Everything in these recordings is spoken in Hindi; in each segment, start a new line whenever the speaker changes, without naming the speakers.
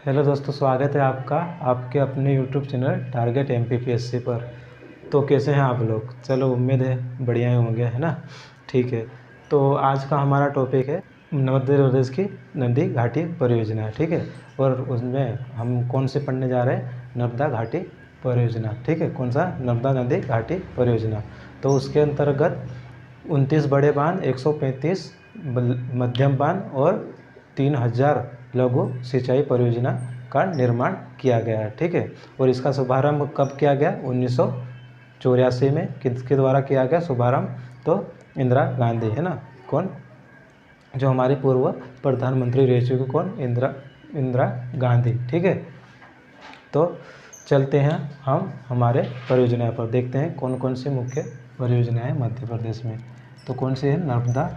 हेलो दोस्तों, स्वागत है आपका आपके अपने यूट्यूब चैनल टारगेट एमपीपीएससी पर। तो कैसे हैं आप लोग? चलो, उम्मीद है बढ़िया ही होंगे, है ना। ठीक है, तो आज का हमारा टॉपिक है मध्य प्रदेश की नदी घाटी परियोजना। ठीक है, और उसमें हम कौन से पढ़ने जा रहे हैं? नर्मदा घाटी परियोजना। ठीक है, कौन सा? नर्मदा नदी घाटी परियोजना। तो उसके अंतर्गत 29 बड़े बांध, 135 मध्यम बांध और 3000 लघु सिंचाई परियोजना का निर्माण किया गया है। ठीक है, और इसका शुभारंभ कब किया गया? 1984 में। किसके द्वारा किया गया शुभारंभ? तो इंदिरा गांधी, है ना। कौन? जो हमारी पूर्व प्रधानमंत्री रह चुकी, कौन? इंदिरा गांधी। ठीक है, तो चलते हैं हम हमारे परियोजना पर, देखते हैं कौन कौन सी मुख्य परियोजनाएं मध्य प्रदेश में। तो कौन सी है? नर्मदा।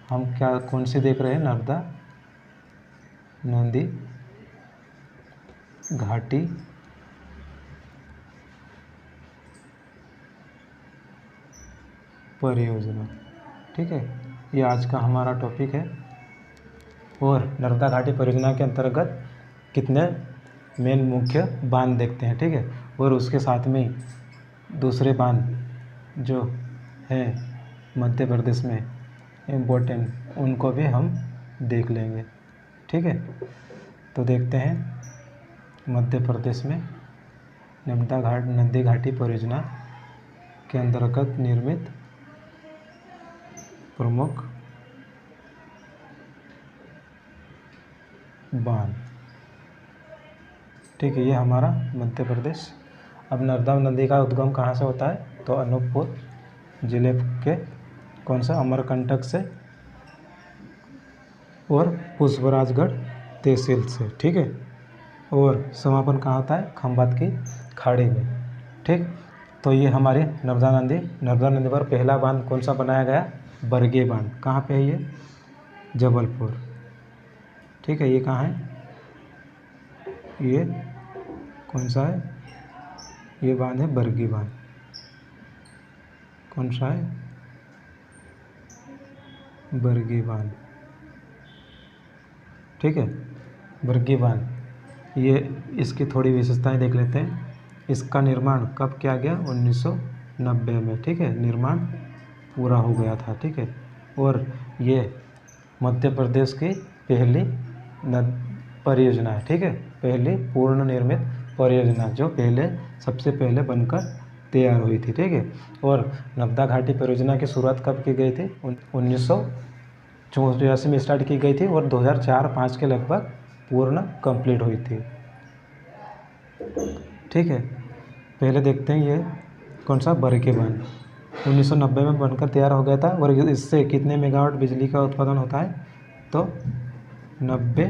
हम क्या कौन सी देख रहे हैं? नर्मदा नदी घाटी परियोजना। ठीक है, ये आज का हमारा टॉपिक है। और नर्मदा घाटी परियोजना के अंतर्गत कितने मेन मुख्य बांध देखते हैं। ठीक है, और उसके साथ में दूसरे बांध जो है मध्य प्रदेश में इम्पोर्टेंट, उनको भी हम देख लेंगे। ठीक है, तो देखते हैं मध्य प्रदेश में नर्मदा नदी घाटी परियोजना के अंतर्गत निर्मित प्रमुख बांध। ठीक है, ये हमारा मध्य प्रदेश। अब नर्मदा नदी का उद्गम कहाँ से होता है? तो अनूपपुर जिले के कौन सा? अमरकंटक से और पुष्पराजगढ़ तहसील से। ठीक है, और समापन कहाँ होता है? खंभात की खाड़ी में। ठीक, तो ये हमारी नर्मदा नदी पर पहला बांध कौन सा बनाया गया? बरगे बांध। कहाँ पे है ये? जबलपुर। ठीक है, ये कहाँ है? ये कौन सा है? ये बांध है बरगी बांध। कौन सा है? बरगी बांध। ठीक है, बरगी बांध। ये इसकी थोड़ी विशेषताएं देख लेते हैं। इसका निर्माण कब किया गया? 1990 में। ठीक है, निर्माण पूरा हो गया था। ठीक है, और ये मध्य प्रदेश की पहली परियोजना है। ठीक है, पहली पूर्ण निर्मित परियोजना जो सबसे पहले बनकर तैयार हुई थी। ठीक है, और नर्मदा घाटी परियोजना की शुरुआत कब की गई थी? 1984 में स्टार्ट की गई थी और 2004-05 के लगभग पूर्ण कंप्लीट हुई थी। ठीक है, पहले देखते हैं ये कौन सा? बरगे बांध 1990 में बनकर तैयार हो गया था। और इससे कितने मेगावाट बिजली का उत्पादन होता है? तो 90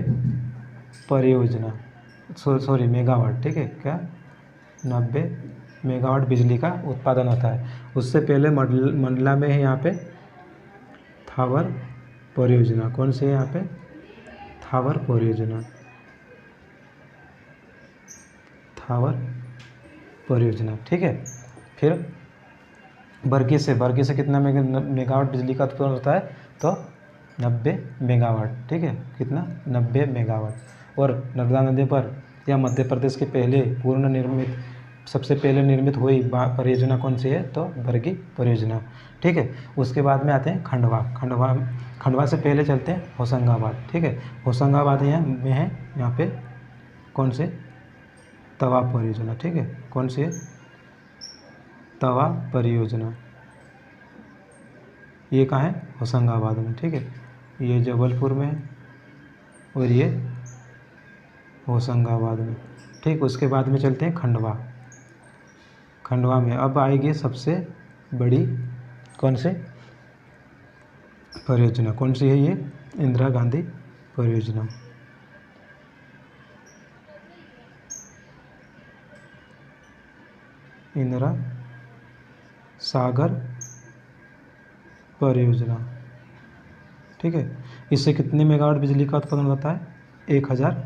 परियोजना सॉरी मेगावाट। ठीक है, क्या? 90 मेगावाट बिजली का उत्पादन होता है। उससे पहले मंडला में है यहाँ पे थावर परियोजना। कौन सी है यहाँ पे? थावर परियोजना। थावर परियोजना। ठीक है, फिर बरगी से कितना मेगावाट बिजली का उत्पादन होता है? तो 90 मेगावाट। ठीक है, कितना? 90 मेगावाट। और नर्मदा नदी पर या मध्य प्रदेश की सबसे पहले निर्मित हुई परियोजना कौन सी है? तो बरगी परियोजना। ठीक है, उसके बाद में आते हैं खंडवा से पहले चलते हैं होशंगाबाद। ठीक है, होशंगाबाद यहाँ पे कौन से? तवा परियोजना। ठीक है, कौन सी है? तवा परियोजना। ये कहाँ है? होशंगाबाद में। ठीक है, ये जबलपुर में और ये होशंगाबाद में। ठीक, उसके बाद में चलते हैं खंडवा में अब आएगी सबसे बड़ी कौन से परियोजना? कौन सी है ये? इंदिरा गांधी परियोजना। इंदिरा सागर परियोजना। ठीक है, इससे कितने मेगावाट बिजली का उत्पादन होता है? 1000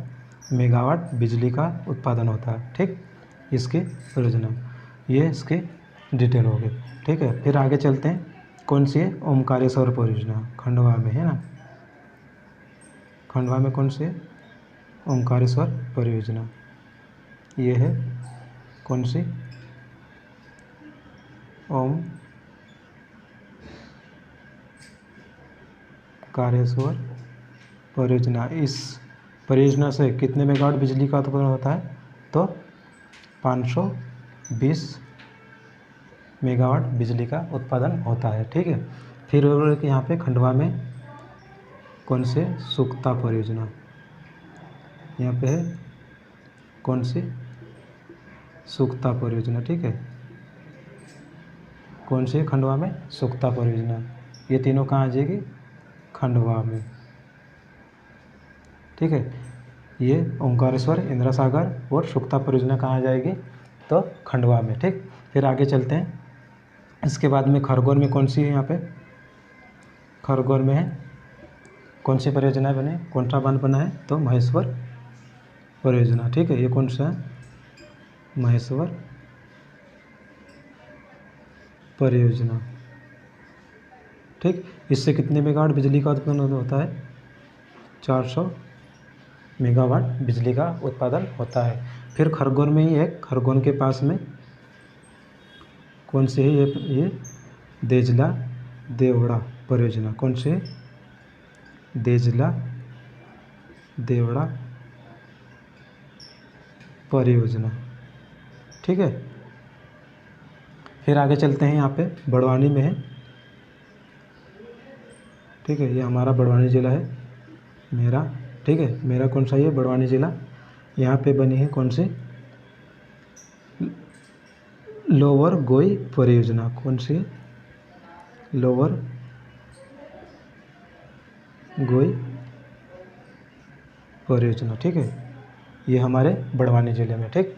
मेगावाट बिजली का उत्पादन होता है। ठीक, इसकी परियोजना, ये इसके डिटेल हो गए। ठीक है, फिर आगे चलते हैं। कौन सी है? ओमकारेश्वर परियोजना। खंडवा में है ना। खंडवा में कौन सी है? ओंकारेश्वर परियोजना। ये है कौन सी? ओंकारेश्वर परियोजना। इस परियोजना से कितने मेगावाट बिजली का उत्पादन होता है? तो 520 मेगावाट बिजली का उत्पादन होता है। ठीक है। फिर यहाँ पे खंडवा में कौन से? सुक्ता परियोजना। यहाँ पे है कौन सी? सुक्ता परियोजना। ठीक है। कौन सी? खंडवा में सुक्ता परियोजना। ये तीनों कहाँ आ जाएगी? खंडवा में। ठीक है। ये ओंकारेश्वर, इंदिरा सागर और सुक्ता परियोजना कहाँ आ जाएगी? तो खंडवा में। ठीक। फिर आगे चलते हैं। इसके बाद में खरगोन में कौन सी है? यहाँ पे खरगोन में है कौन सी परियोजना बने? कौन सा बांध बना है? तो महेश्वर परियोजना। ठीक है। ये कौन सा है? महेश्वर परियोजना। ठीक। इससे कितने मेगावाट बिजली का उत्पादन होता है? 400 मेगावाट बिजली का उत्पादन होता है। फिर खरगोन में ही है, खरगोन के पास में कौन सी है? ये देजला देवड़ा परियोजना। कौन सी है? देजला देवड़ा परियोजना। ठीक है। फिर आगे चलते हैं। यहाँ पे बड़वानी में है। ठीक है। ये हमारा बड़वानी ज़िला है मेरा। ठीक है। मेरा कौन सा? ये बड़वानी ज़िला। यहाँ पे बनी है कौन सी? लोअर गोई परियोजना। कौन सी? लोअर गोई परियोजना। ठीक है। ये हमारे बड़वानी ज़िले में। ठीक।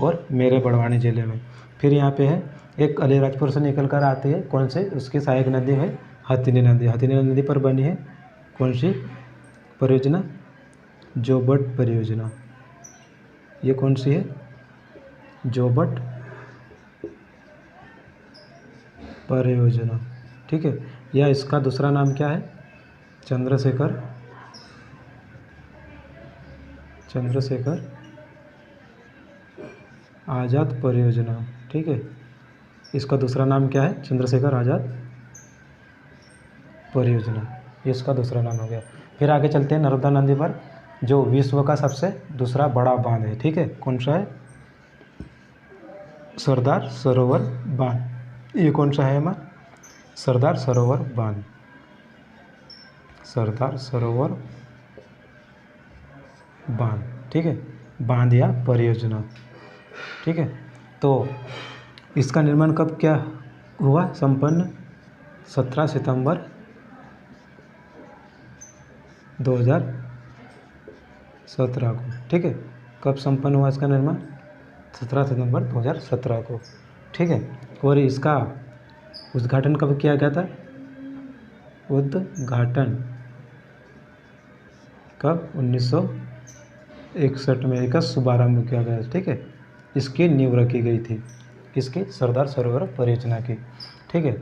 और मेरे बड़वानी ज़िले में। फिर यहाँ पे है एक अलीराजपुर से निकल कर आती है कौन से? उसकी सहायक नदी है हथिनी नदी। हथिनी नदी पर बनी है कौन सी परियोजना? जोबट परियोजना। ये कौन सी है? जोबट परियोजना। ठीक है। या इसका दूसरा नाम क्या है? चंद्रशेखर आज़ाद परियोजना। ठीक है। इसका दूसरा नाम क्या है? चंद्रशेखर आज़ाद परियोजना। ये इसका दूसरा नाम हो गया। फिर आगे चलते हैं नर्मदा नदी पर, जो विश्व का सबसे दूसरा बड़ा बांध है। ठीक है। कौन सा है? सरदार सरोवर बांध। ये कौन सा है हमारा? सरदार सरोवर बांध। सरदार सरोवर बांध। ठीक है। बांध या परियोजना। ठीक है। तो इसका निर्माण कब क्या हुआ? संपन्न 17 सितंबर 2017 को। ठीक है। कब संपन्न हुआ इसका निर्माण? 17 सितंबर 2017 को। ठीक है। और इसका उद्घाटन कब किया गया था? उद्घाटन कब? 1961 में इसका शुभारंभ किया गया। ठीक है। इसकी नींव रखी गई थी किसकी? सरदार सरोवर परियोजना की। ठीक है।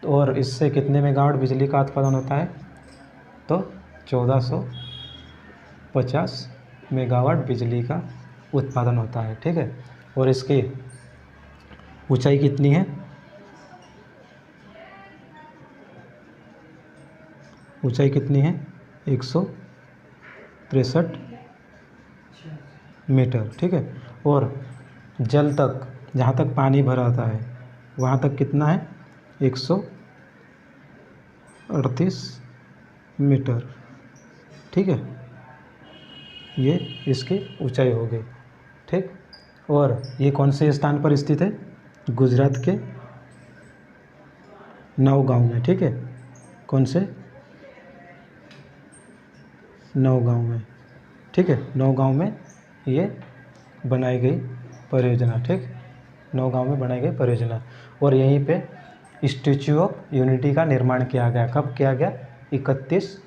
और इससे कितने मेगावाट बिजली का उत्पादन होता है? तो 1450 मेगावाट बिजली का उत्पादन होता है। ठीक है। और इसकी ऊंचाई कितनी है? ऊंचाई कितनी है? 163 मीटर। ठीक है। और जल तक, जहाँ तक पानी भरा रहता है वहाँ तक कितना है? 138 मीटर। ठीक है। ये इसकी ऊंचाई हो गई। ठीक। और ये कौन से स्थान पर स्थित है? गुजरात के नौगांव में। ठीक है। कौन से? नौगांव में। ठीक है। नौगांव में ये बनाई गई परियोजना। ठीक। नौगांव में बनाई गई परियोजना। और यहीं पे स्टैच्यू ऑफ यूनिटी का निर्माण किया गया। कब किया गया? 31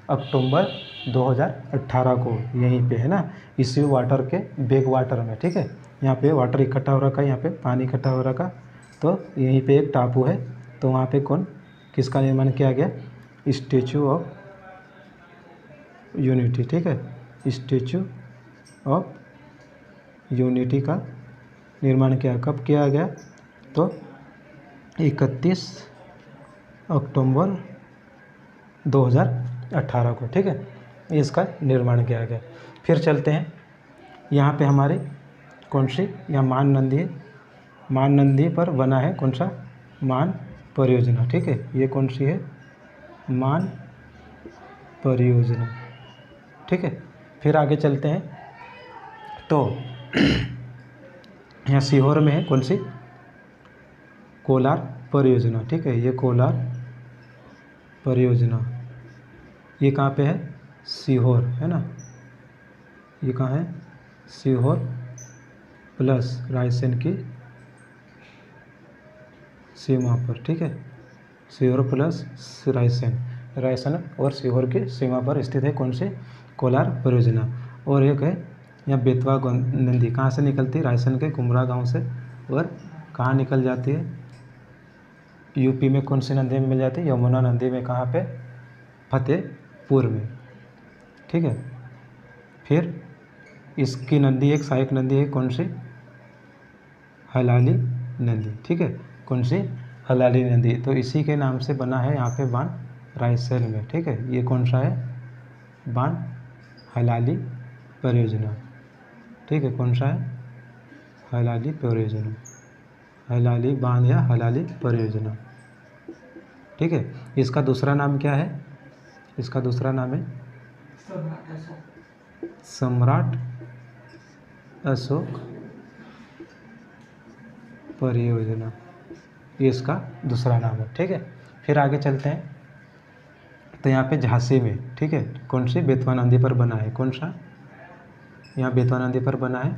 अक्टूबर 2018 को। यहीं पे है ना, इसी वाटर के बैक वाटर में। ठीक है। यहाँ पे वाटर इकट्ठा हो रखा है, यहाँ पे पानी इकट्ठा हो रखा, तो यहीं पे एक टापू है, तो वहाँ पे किसका निर्माण किया गया? Statue of unity. ठीक है। स्टैचू ऑफ यूनिटी का निर्माण किया। कब किया गया? तो 31 अक्टूबर 2018 को, ठीक है, इसका निर्माण किया गया। फिर चलते हैं, यहाँ पे हमारी कौन सी, यहाँ मान नंदी है, मान नंदी पर बना है कौन सा, मान परियोजना, ठीक है, ये कौन सी है, मान परियोजना, ठीक है। फिर आगे चलते हैं, तो यहाँ सीहोर में है कौन सी, कोलार परियोजना, ठीक है, ये कोलार परियोजना, ये कहाँ पे है, सीहोर, है ना, ये कहाँ है, सीहोर प्लस रायसेन की सीमा पर, ठीक है, सीहोर प्लस रायसेन और सीहोर की सीमा पर स्थित है कौन सी, कोलार परियोजना। और एक है यहाँ बेतवा नदी, कहाँ से निकलती है, रायसेन के कुमरा गांव से, और कहाँ निकल जाती है, यूपी में कौन सी नदी में मिल जाती है, यमुना नदी में, कहाँ पे, फतेहपुर में, ठीक है। फिर इसकी नदी एक सहायक नदी है कौन सी, हलाली नदी, ठीक है, कौन सी, हलाली नदी, तो इसी के नाम से बना है यहाँ पे बांध रायसेन में, ठीक है, ये कौन सा है, बांध हलाली परियोजना, ठीक है, कौन सा है, हलाली परियोजना, हलाली बांध या हलाली परियोजना, ठीक है। इसका दूसरा नाम क्या है, इसका दूसरा नाम है सम्राट अशोक परियोजना, ये इसका दूसरा नाम है, ठीक है। फिर आगे चलते हैं, तो यहाँ पे झांसी में, ठीक है, कौन सी, बेतवा नदी पर बना है, कौन सा, यहाँ बेतवा नदी पर बना है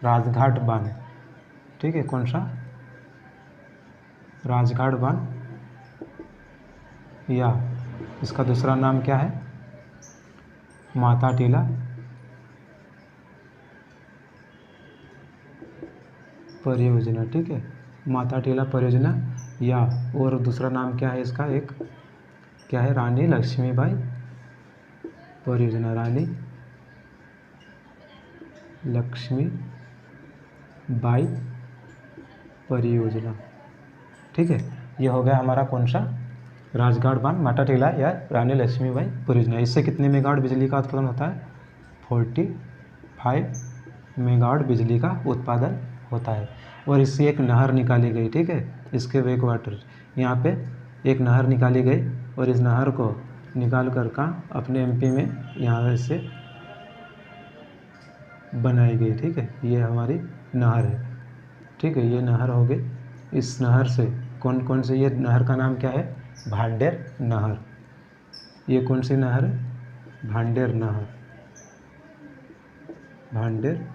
राजघाट बांध, ठीक है, कौन सा, राजघाट बांध, या इसका दूसरा नाम क्या है, माता टीला परियोजना, ठीक है, माता टीला परियोजना, या और दूसरा नाम क्या है इसका, एक क्या है, रानी लक्ष्मीबाई परियोजना, रानी लक्ष्मीबाई परियोजना, ठीक है। ये हो गया हमारा कौन सा, राजघाट बांध, माता टीला या रानी लक्ष्मीबाई परियोजना। इससे कितने मेगावाट बिजली का उत्पादन होता है, 45 मेगावाट बिजली का उत्पादन होता है। और इससे एक नहर निकाली गई, ठीक है, इसके बैक वाटर, यहाँ पे एक नहर निकाली गई, और इस नहर को निकाल कर कहाँ, अपने एमपी में यहाँ से बनाई गई, ठीक है, ये हमारी नहर है, ठीक है, ये नहर हो गई। इस नहर से कौन कौन से, ये नहर का नाम क्या है, भांडेर नहर, ये कौन सी नहर है, भांडेर नहर, भांडेर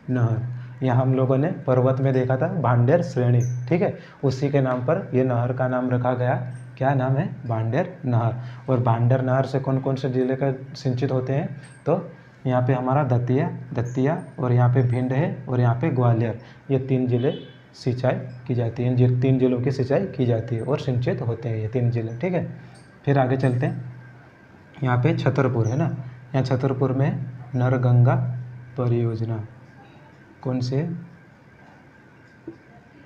नहर। यहाँ हम लोगों ने पर्वत में देखा था भांडेर श्रेणी, ठीक है, उसी के नाम पर ये नहर का नाम रखा गया, क्या नाम है, भांडेर नहर। और भांडेर नहर से कौन कौन से जिले का सिंचित होते हैं, तो यहाँ पे हमारा दतिया और यहाँ पे भिंड है, और यहाँ पे ग्वालियर, ये 3 जिले सिंचाई की जाती है, इन 3 जिलों की सिंचाई की जाती है और सिंचित होते हैं ये 3 जिले, ठीक है। फिर आगे चलते हैं, यहाँ पे छतरपुर है ना, यहाँ छतरपुर में नरगंगा परियोजना, कौन से,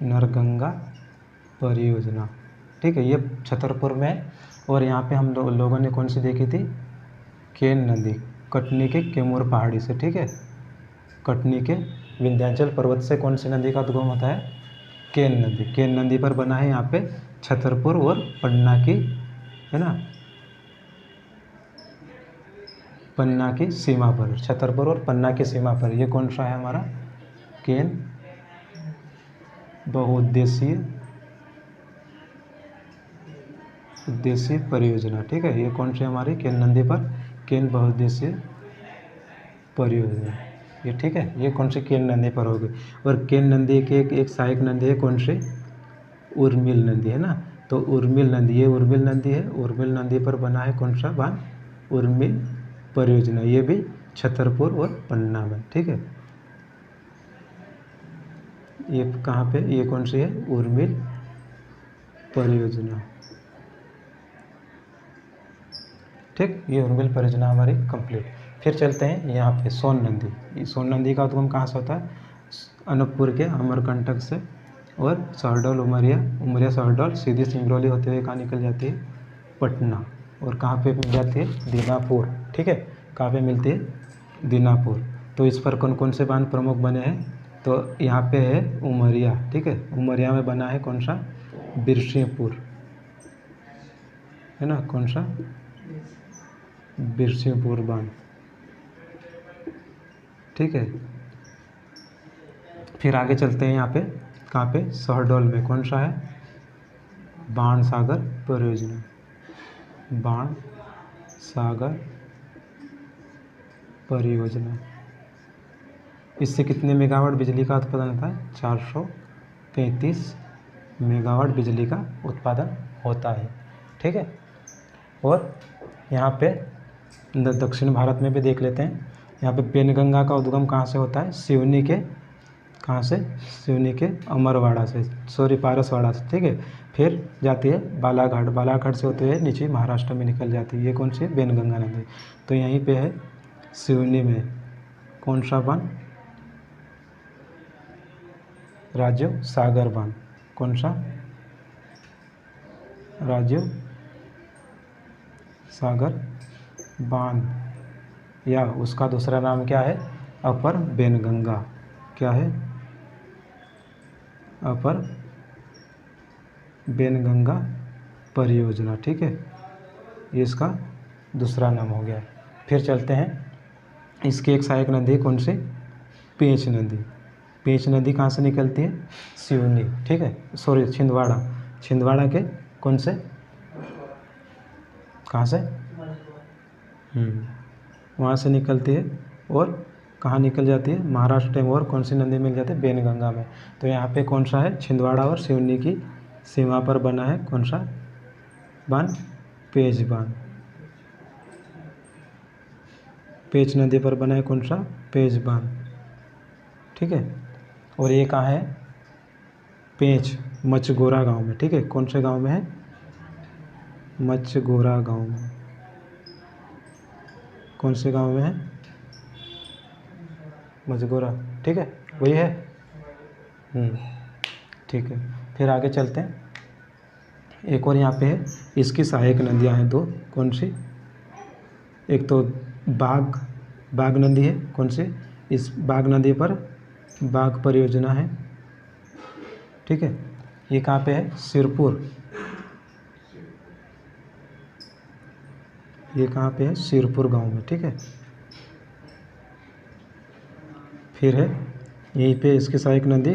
नरगंगा परियोजना, ठीक है, ये छतरपुर में है। और यहाँ पे हम लोगों ने कौन सी देखी थी, केन नदी, कटनी के कैमूर पहाड़ी से, ठीक है, कटनी के विंध्याचल पर्वत से कौन सी नदी का उद्गम होता है, केन नदी, केन नदी पर बना है यहाँ पे छतरपुर और पन्ना की, है ना, पन्ना की सीमा पर, छतरपुर और पन्ना की सीमा पर, ये कौन सा है हमारा, केन बहुउद्देशीय परियोजना, ठीक है, ये कौन सी हमारी, केन नदी पर केन बहुउद्देशीय परियोजना, ये, ठीक है, ये कौन सी, केन नदी पर होगी। और केन नदी के एक सहायक नदी है कौन सी, उर्मिल नदी, है ना, तो उर्मिल नदी, ये उर्मिल नदी है, उर्मिल नदी पर बना है कौन सा बांध, उर्मिल परियोजना, ये भी छतरपुर और पन्ना में, ठीक है, ये कहाँ पे, ये कौन सी है, उर्मिल परियोजना, ठीक, ये हॉर्नबिल परियोजना हमारी कंप्लीट। फिर चलते हैं यहाँ पे सोन नदी। सोन नदी का उद्गम कहाँ से होता है? अनूपपुर के अमरकंटक से, और शहडोल उमरिया शहडोल सीधी सिंगरौली होते हुए कहाँ निकल जाती है? पटना। और कहाँ पे मिल जाती है? दीनापुर। ठीक है, कहाँ पे मिलती है? दीनापुर। तो इस पर कौन कौन से बांध प्रमुख बने हैं? तो यहाँ पे है उमरिया। ठीक है, उमरिया में बना है कौन सा? बिरसिंहपुर, है ना? कौन सा? बिरसिंहपुर बांध। ठीक है, फिर आगे चलते हैं यहाँ पे, कहाँ पे? शहडोल में कौन सा है? बाण सागर परियोजना। बाण सागर परियोजना। इससे कितने मेगावाट बिजली का उत्पादन होता है? 435 मेगावाट बिजली का उत्पादन होता है। ठीक है, और यहाँ पे दक्षिण भारत में भी देख लेते हैं। यहाँ पे पेनगंगा का उद्गम कहाँ से होता है? सिवनी के, कहाँ से? सिवनी के अमरवाड़ा से, सॉरी पारसवाड़ा से। ठीक है, फिर जाती है बालाघाट, बालाघाट से होते हुए नीचे महाराष्ट्र में निकल जाती है। ये कौन सी है? पेनगंगा नदी। तो यहीं पे है सिवनी में कौन सा बांध? राजीव सागर बांध। कौन सा? राजीव सागर बांध, या उसका दूसरा नाम क्या है? अपर बेनगंगा। क्या है? अपर बेनगंगा परियोजना। ठीक है, ये इसका दूसरा नाम हो गया। फिर चलते हैं, इसकी एक सहायक नदी कौन सी? पेंच नदी। पेंच नदी कहाँ से निकलती है? सिवनी। ठीक है, सॉरी छिंदवाड़ा, छिंदवाड़ा के कौन से? कहाँ से? वहाँ से निकलती है, और कहाँ निकल जाती है? महाराष्ट्र में। और कौन सी नदी मिल जाती है? बेनगंगा में। तो यहाँ पे कौन सा है? छिंदवाड़ा और सिवनी की सीमा पर बना है कौन सा बांध? पेंच बांध। पेंच नदी पर बना है कौन सा? पेंच बांध। ठीक है, और ये कहाँ है? पेंच मचगोरा गांव में। ठीक है, कौन से गांव में है? मचगोरा गांव में। कौन से गांव में है? मचगोरा। ठीक है, वही है। ठीक है, फिर आगे चलते हैं। एक और यहाँ पे है, इसकी सहायक नदियाँ हैं दो। कौन सी? एक तो बाघ नदी है। कौन सी? इस बाघ नदी पर बाघ परियोजना है। ठीक है, ये कहाँ पे है? सिरपुर। ये कहाँ पे है? सिरपुर गांव में। ठीक है, फिर है यहीं पे इसकी सहायक नदी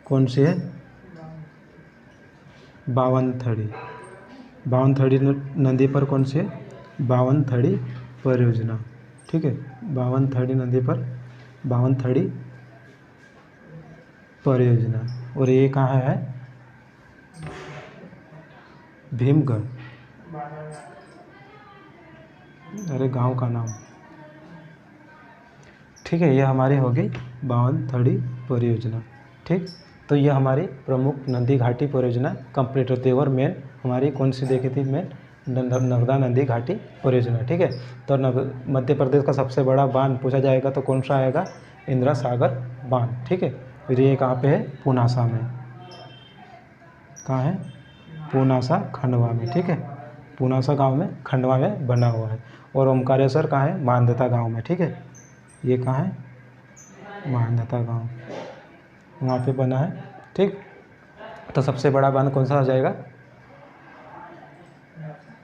कौन सी है? बावनथड़ी। बावनथड़ी नदी पर कौन सी है? बावनथड़ी परियोजना। ठीक है, बावनथड़ी नदी पर बावनथड़ी परियोजना। और ये कहाँ है? भीमगढ़। अरे गांव का नाम। ठीक है, ये हमारी हो गई बावनथड़ी परियोजना। ठीक, तो ये हमारी प्रमुख नदी घाटी परियोजना कंप्लीट होती है। और मेन हमारी कौन सी देखी थी? मेन नर्मदा नदी घाटी परियोजना। ठीक है, तो मध्य प्रदेश का सबसे बड़ा बांध पूछा जाएगा तो कौन सा आएगा? इंदिरा सागर बांध। ठीक है, फिर ये कहाँ पे है? पूनासा में। कहाँ है? पूनासा खंडवा में। ठीक है, पूनासा गांव में, खंडवा में बना हुआ है। और ओमकारेश्वर कहाँ है? मानधता गांव में। ठीक है, ये कहाँ है? मानधता गांव, वहाँ पे बना है। ठीक, तो सबसे बड़ा बांध कौन सा हो जाएगा?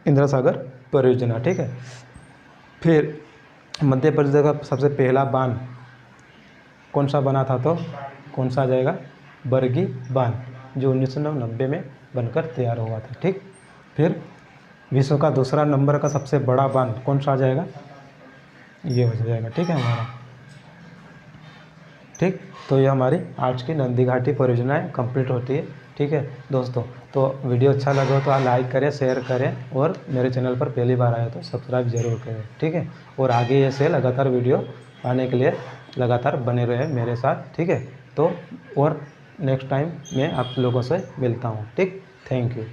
इंदिरा सागर परियोजना। ठीक है, फिर मध्य प्रदेश का सबसे पहला बांध कौन सा बना था? तो कौन सा आ जाएगा? बरगी बांध, जो 1990 में बनकर तैयार हुआ था। ठीक, फिर विश्व का दूसरा नंबर का सबसे बड़ा बांध कौन सा आ जाएगा? ये हो जाएगा। ठीक है हमारा। ठीक, तो ये हमारी आज की नंदी घाटी परियोजनाएँ कंप्लीट होती है। ठीक है दोस्तों, तो वीडियो अच्छा लगा हो तो आप लाइक करें, शेयर करें, और मेरे चैनल पर पहली बार आए तो सब्सक्राइब जरूर करें। ठीक है, और आगे ऐसे लगातार वीडियो आने के लिए लगातार बने रहे मेरे साथ। ठीक है, तो और नेक्स्ट टाइम मैं आप लोगों से मिलता हूँ। ठीक, थैंक यू।